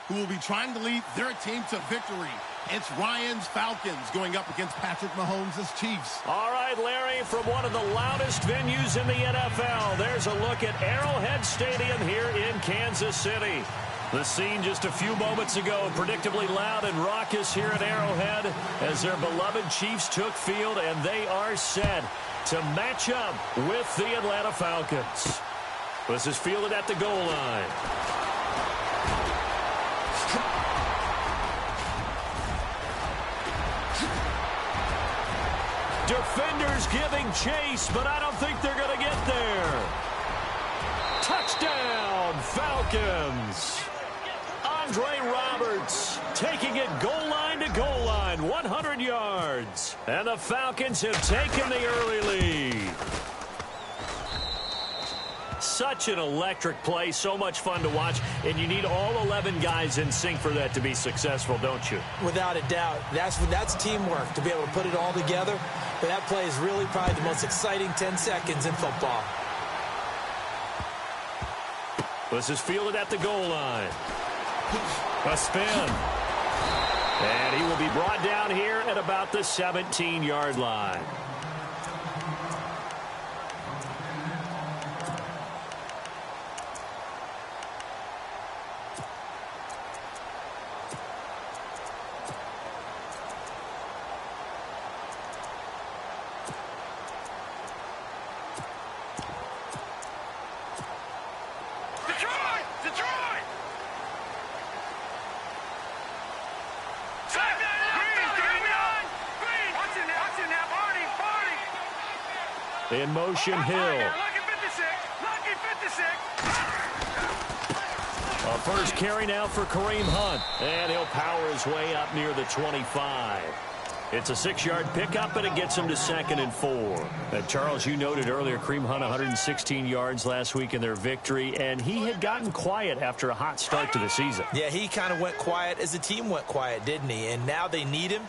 who will be trying to lead their team to victory. It's Ryan's Falcons going up against Patrick Mahomes' Chiefs. All right, Larry, from one of the loudest venues in the NFL, there's a look at Arrowhead Stadium here in Kansas City. The scene just a few moments ago, predictably loud and raucous here at Arrowhead as their beloved Chiefs took field, and they are set to match up with the Atlanta Falcons. This is fielded at the goal line. Defenders giving chase, but I don't think they're going to get there. Touchdown, Falcons. Andre Roberts taking it goal line to goal line, 100 yards. And the Falcons have taken the early lead. Such an electric play, so much fun to watch, and you need all 11 guys in sync for that to be successful, don't you? Without a doubt. That's teamwork, to be able to put it all together. But that play is really probably the most exciting 10 seconds in football. This is fielded at the goal line. A spin. And he will be brought down here at about the 17-yard line. In motion, Hill. A first carry now for Kareem Hunt. And he'll power his way up near the 25. It's a 6-yard pickup, and it gets him to 2nd and 4. And Charles, you noted earlier, Kareem Hunt 116 yards last week in their victory, and he had gotten quiet after a hot start to the season. Yeah, he kind of went quiet as the team went quiet, didn't he? And now they need him,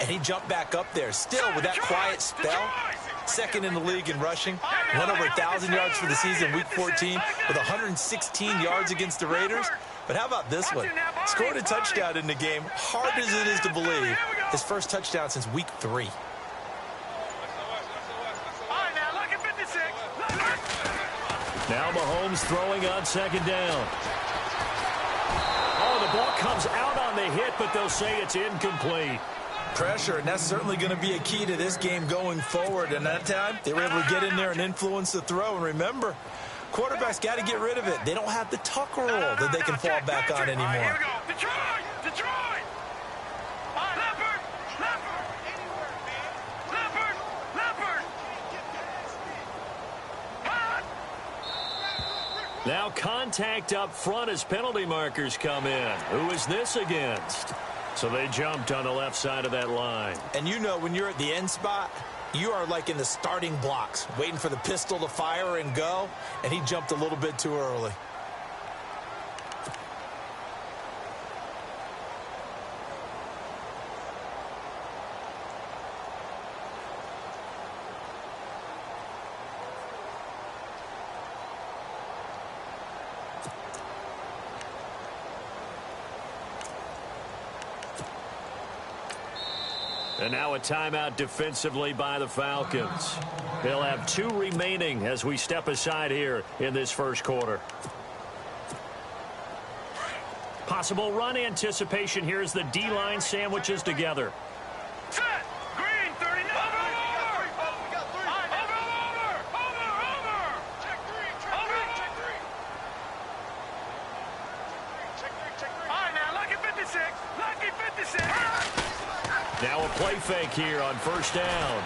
and he jumped back up there. Still, with that quiet spell, 2nd in the league in rushing, went over 1,000 yards for the season, week 14, with 116 yards against the Raiders. But how about this one? Scored a touchdown in the game, hard as it is to believe. His first touchdown since week 3. Now Mahomes throwing on 2nd down. Oh, the ball comes out on the hit, but they'll say it's incomplete. Pressure, and that's certainly going to be a key to this game going forward. And that time, they were able to get in there and influence the throw. And remember, quarterbacks got to get rid of it. They don't have the tuck roll that they can fall back on anymore. Here we go. Detroit! Now contact up front as penalty markers come in. Who is this against? So they jumped on the left side of that line. And you know, when you're at the end spot, you are like in the starting blocks, waiting for the pistol to fire and go, and he jumped a little bit too early. And now a timeout defensively by the Falcons. They'll have 2 remaining as we step aside here in this first quarter. Possible run anticipation here as the D-line sandwiches together. Set! Green, 39. Over! Check 3. All right, now, lucky 56. Lucky 56. Now a play fake here on 1st down.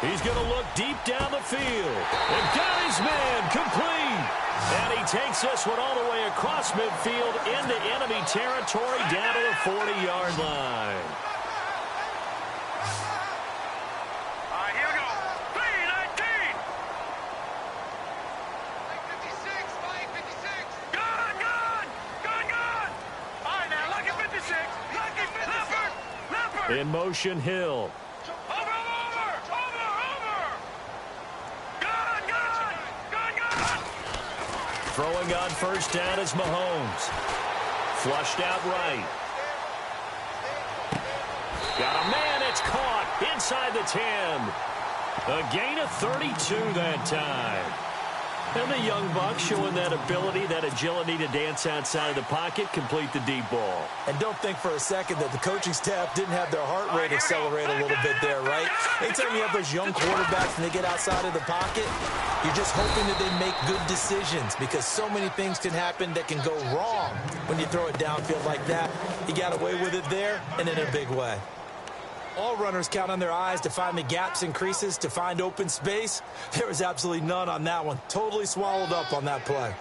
He's going to look deep down the field. And got his man complete. And he takes this one all the way across midfield into enemy territory down to the 40-yard line. All right, here we go. 3-19. Flag 56. Gun. All right, now, lucky 56. Lucky 56. Leopard. In motion, Hill. Over. Gun. Throwing on first down is Mahomes. Flushed out right. Got a man, it's caught inside the 10. A gain of 32 that time. And the young buck showing that ability, that agility to dance outside of the pocket, complete the deep ball. And don't think for a second that the coaching staff didn't have their heart rate accelerate a little bit there, right? Anytime you have those young quarterbacks and they get outside of the pocket, you're just hoping that they make good decisions because so many things can happen that can go wrong when you throw it downfield like that. He got away with it there and in a big way. All runners count on their eyes to find the gaps and creases, to find open space. There was absolutely none on that one. Totally swallowed up on that play.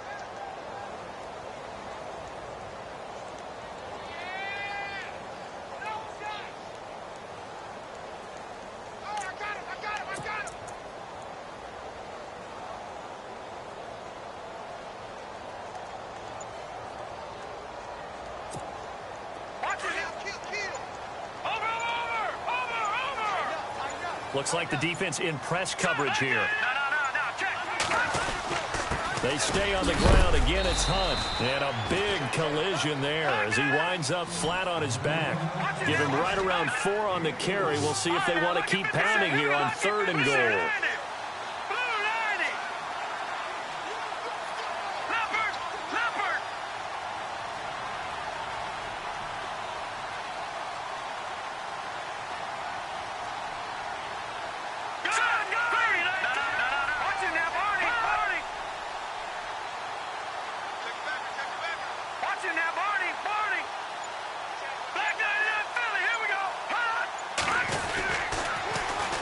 Looks like the defense in press coverage here. They stay on the ground. Again, it's Hunt. And a big collision there as he winds up flat on his back. Give him right around 4 on the carry. We'll see if they want to keep pounding here on 3rd and goal.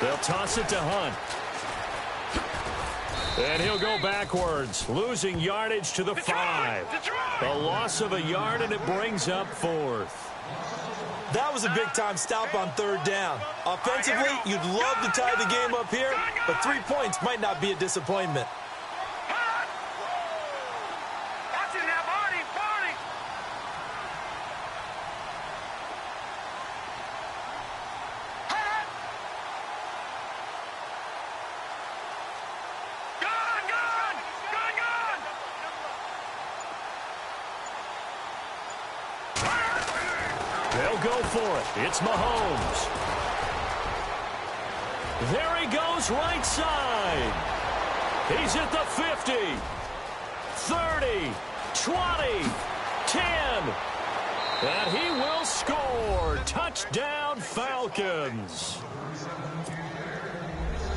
They'll toss it to Hunt. And he'll go backwards, losing yardage to the 5. A loss of a yard, and it brings up 4th. That was a big-time stop on 3rd down. Offensively, you'd love to tie the game up here, but 3 points might not be a disappointment. They'll go for it. It's Mahomes. There he goes right side. He's at the 50, 30, 20, 10. And he will score. Touchdown, Falcons.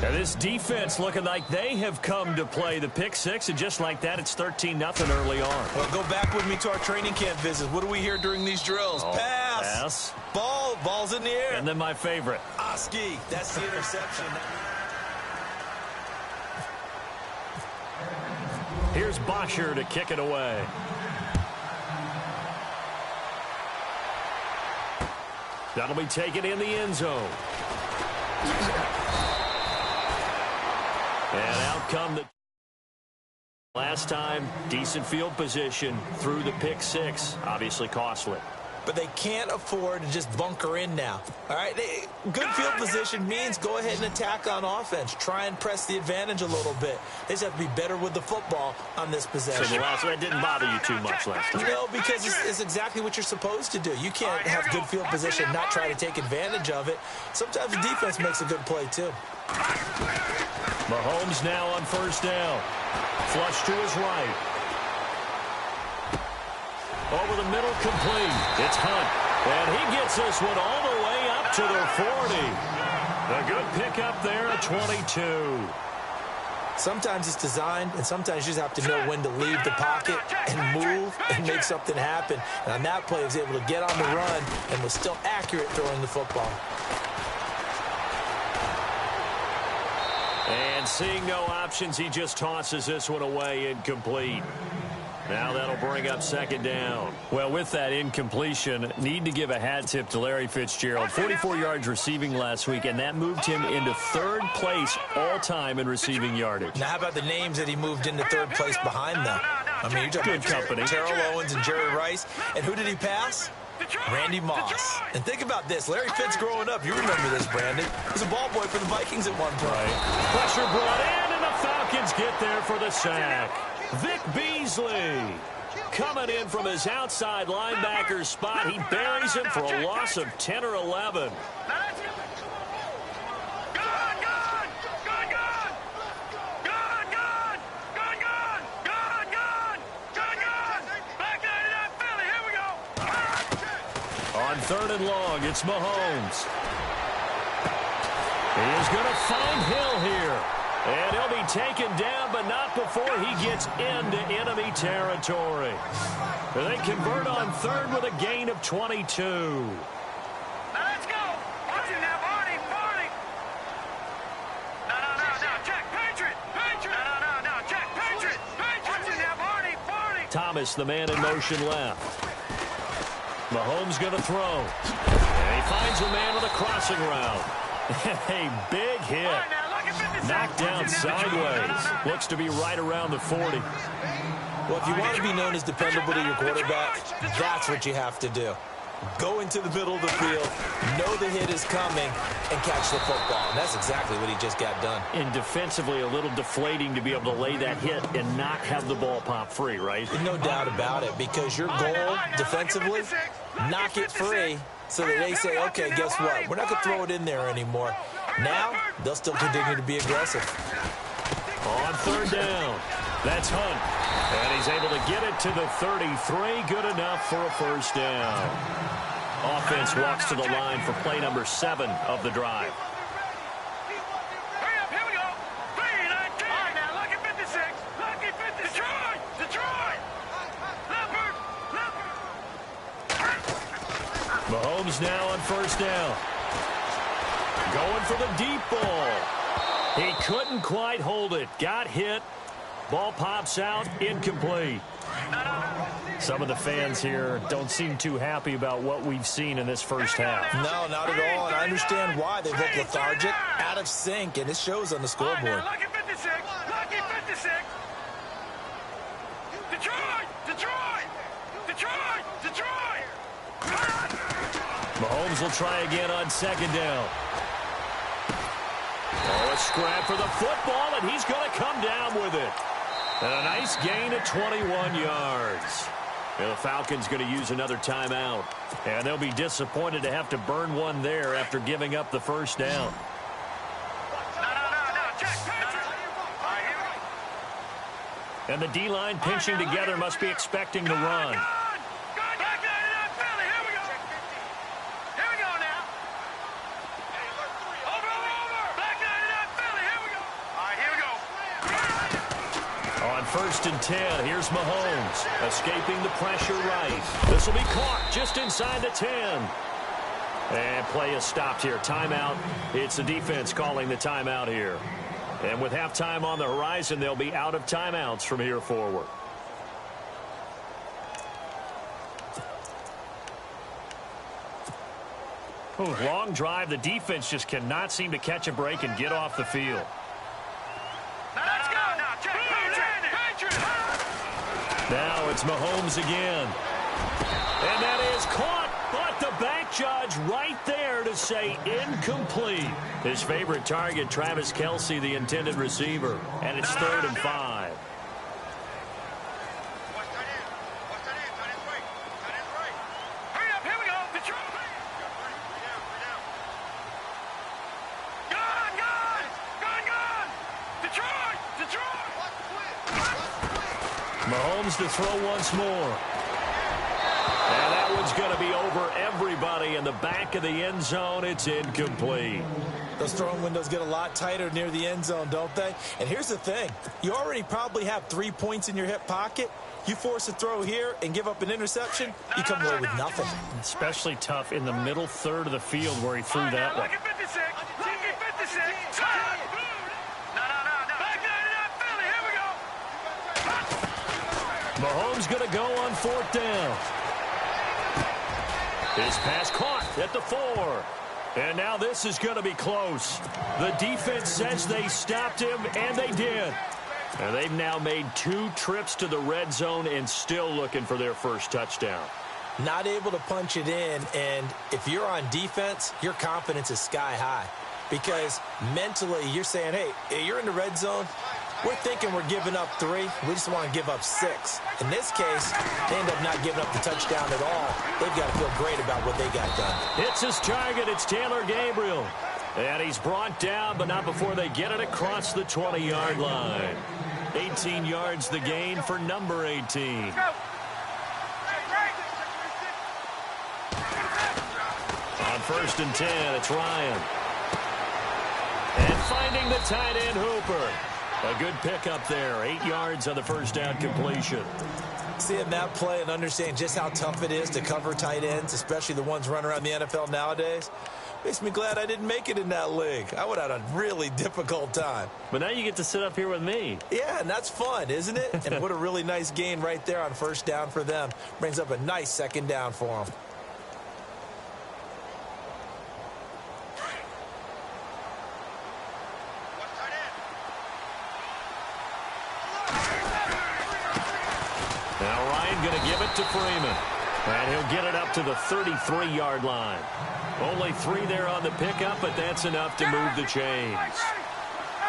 And this defense looking like they have come to play the pick 6, and just like that, it's 13-0 early on. Well, go back with me to our training camp visits. What do we hear during these drills? Pass. Ball's in the air. And then my favorite. Oski, that's the interception. Here's Bosher to kick it away. That'll be taken in the end zone. And out come the last time. Decent field position through the pick 6. Obviously costly. But they can't afford to just bunker in now. All right, good field position means go ahead and attack on offense. Try and press the advantage a little bit. They just have to be better with the football on this possession. So that didn't bother you too much last time. No, because it's exactly what you're supposed to do. You can't have good field position and not try to take advantage of it. Sometimes the defense makes a good play, too. Mahomes now on first down. Flush to his right. Over the middle, complete. It's Hunt. And he gets this one all the way up to the 40. A good pickup there at 22. Sometimes it's designed, and sometimes you just have to know when to leave the pocket and move and make something happen. And on that play, he was able to get on the run and was still accurate throwing the football. And seeing no options, he just tosses this one away, incomplete. Now that'll bring up second down. Well, with that incompletion, need to give a hat tip to Larry Fitzgerald. 44 yards receiving last week, and that moved him into 3rd place all-time in receiving yardage. Now, how about the names that he moved into 3rd place behind them? I mean, you're good company. Terrell Owens and Jerry Rice. And who did he pass? Randy Moss. And think about this. Larry Fitz growing up, you remember this, Brandon. He was a ball boy for the Vikings at one point. Right. Pressure brought in, and the Falcons get there for the sack. Vic Beasley coming in from his outside linebacker spot. He buries him for a loss of 10 or 11. On 3rd and long, it's Mahomes. He is going to find Hill here. And he'll be taken down, but not before he gets into enemy territory. They convert on 3rd with a gain of 22. Let's go. Watch it now, Barney. No. Check. Patriot. No. Check. Patriot. Watch it now, Barney. Thomas, the man in motion left. Mahomes going to throw. And he finds a man with a crossing route. A big hit. Knocked down sideways. Looks to be right around the 40. Well, if you want to be known as dependable to your quarterback, that's what you have to do. Go into the middle of the field, know the hit is coming, and catch the football. And that's exactly what he just got done. And defensively, a little deflating to be able to lay that hit and not have the ball pop free, right? No doubt about it, because your goal defensively, knock it free so that they say, okay, guess what? We're not going to throw it in there anymore. Now, they'll still continue to be aggressive. On 3rd down, that's Hunt. And he's able to get it to the 33. Good enough for a 1st down. Offense walks to the line for play number 7 of the drive. Hurry up, here we go. 3-19. All right, now, lucky 56. Lucky 56. Detroit. Leopard. Mahomes now on 1st down. Going for the deep ball. He couldn't quite hold it. Got hit. Ball pops out. Incomplete. Some of the fans here don't seem too happy about what we've seen in this first half. No, not at all. And I understand why. They look lethargic, out of sync, and it shows on the scoreboard. Lucky 56. Lucky 56. Detroit. Mahomes will try again on 2nd down. Oh, a scrap for the football, and he's going to come down with it. And a nice gain of 21 yards. And the Falcons going to use another timeout. And they'll be disappointed to have to burn one there after giving up the 1st down. And the D-line pinching together must be expecting the run. On 1st and 10, here's Mahomes, escaping the pressure right. This will be caught just inside the 10. And play is stopped here. Timeout. It's the defense calling the timeout here. And with halftime on the horizon, they'll be out of timeouts from here forward. Ooh, long drive. The defense just cannot seem to catch a break and get off the field. Now it's Mahomes again. And that is caught, but the back judge right there to say incomplete. His favorite target, Travis Kelce, the intended receiver. And it's 3rd and 5. Hurry up, here we go. Detroit. Mahomes to throw once more. And that one's going to be over everybody in the back of the end zone. It's incomplete. Those throwing windows get a lot tighter near the end zone, don't they? And here's the thing. You already probably have 3 points in your hip pocket. You force a throw here and give up an interception, you come away with nothing. Especially tough in the middle 3rd of the field where he threw that one. Mahomes going to go on 4th down. His pass caught at the 4. And now this is going to be close. The defense says they stopped him, and they did. And they've now made 2 trips to the red zone and still looking for their first touchdown. Not able to punch it in, and if you're on defense, your confidence is sky high. Because mentally, you're saying, hey, you're in the red zone, We're thinking we're giving up 3. We just want to give up 6. In this case, they end up not giving up the touchdown at all. They've got to feel great about what they got done. Hits his target. It's Taylor Gabriel. And he's brought down, but not before they get it across the 20-yard line. 18 yards the gain for number 18. On 1st and 10, it's Ryan. And finding the tight end Hooper. A good pickup there. 8 yards on the first down completion. Seeing that play and understanding just how tough it is to cover tight ends, especially the ones running around the NFL nowadays, makes me glad I didn't make it in that league. I would have had a really difficult time. But now you get to sit up here with me. Yeah, and that's fun, isn't it? And what a really nice gain right there on 1st down for them. Brings up a nice 2nd down for them. Now Ryan going to give it to Freeman. And he'll get it up to the 33-yard line. Only 3 there on the pickup, but that's enough to move the chains.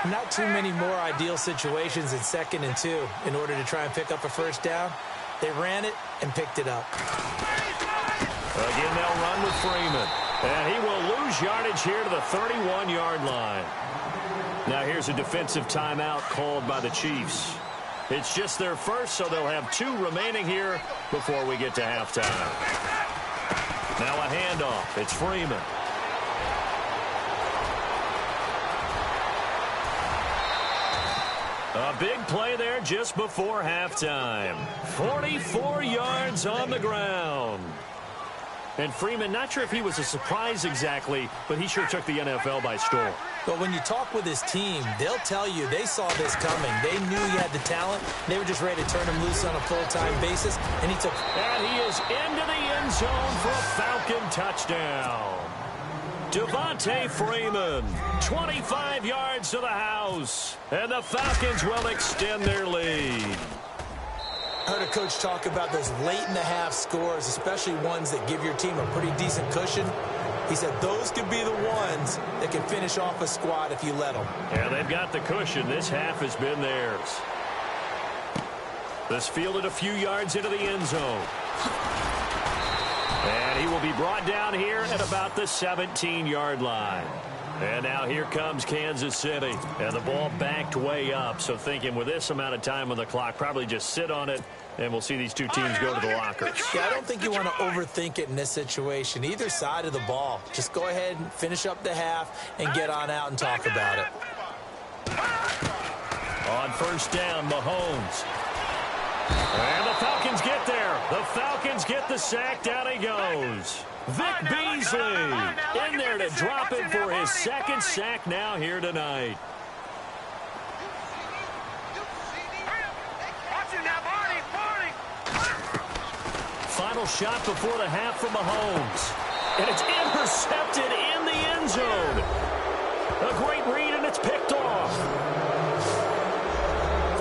Not too many more ideal situations in 2nd and 2 in order to try and pick up a 1st down. They ran it and picked it up. Again, they'll run with Freeman. And he will lose yardage here to the 31-yard line. Now here's a defensive timeout called by the Chiefs. It's just their first, so they'll have 2 remaining here before we get to halftime. Now a handoff. It's Freeman. A big play there just before halftime. 44 yards on the ground. And Freeman, not sure if he was a surprise exactly, but he sure took the NFL by storm. But when you talk with his team, they'll tell you they saw this coming. They knew he had the talent. They were just ready to turn him loose on a full-time basis, and he took... And he is into the end zone for a Falcon touchdown. Devontae Freeman, 25 yards to the house, and the Falcons will extend their lead. I heard a coach talk about those late-in-the-half scores, especially ones that give your team a pretty decent cushion. He said those could be the ones that can finish off a squad if you let them. Yeah, they've got the cushion. This half has been theirs. This fielded a few yards into the end zone. And he will be brought down here at about the 17-yard line. And now here comes Kansas City. And the ball backed way up. So thinking with this amount of time on the clock, probably just sit on it, and we'll see these 2 teams go to the lockers. Yeah, I don't think you want to overthink it in this situation. Either side of the ball. Just go ahead and finish up the half and get on out and talk about it. On 1st down, Mahomes. And the Falcons get there. The Falcons get the sack. Down he goes. Vic Beasley in there to drop it for his 2nd sack now here tonight. Final shot before the half from Mahomes. And it's intercepted in the end zone. A great read, and it's picked off.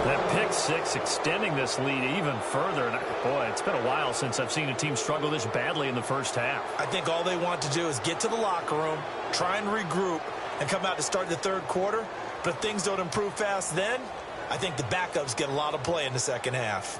That pick 6 extending this lead even further. And boy, it's been a while since I've seen a team struggle this badly in the first half. I think all they want to do is get to the locker room, try and regroup, and come out to start the 3rd quarter. But if things don't improve fast then, I think the backups get a lot of play in the 2nd half.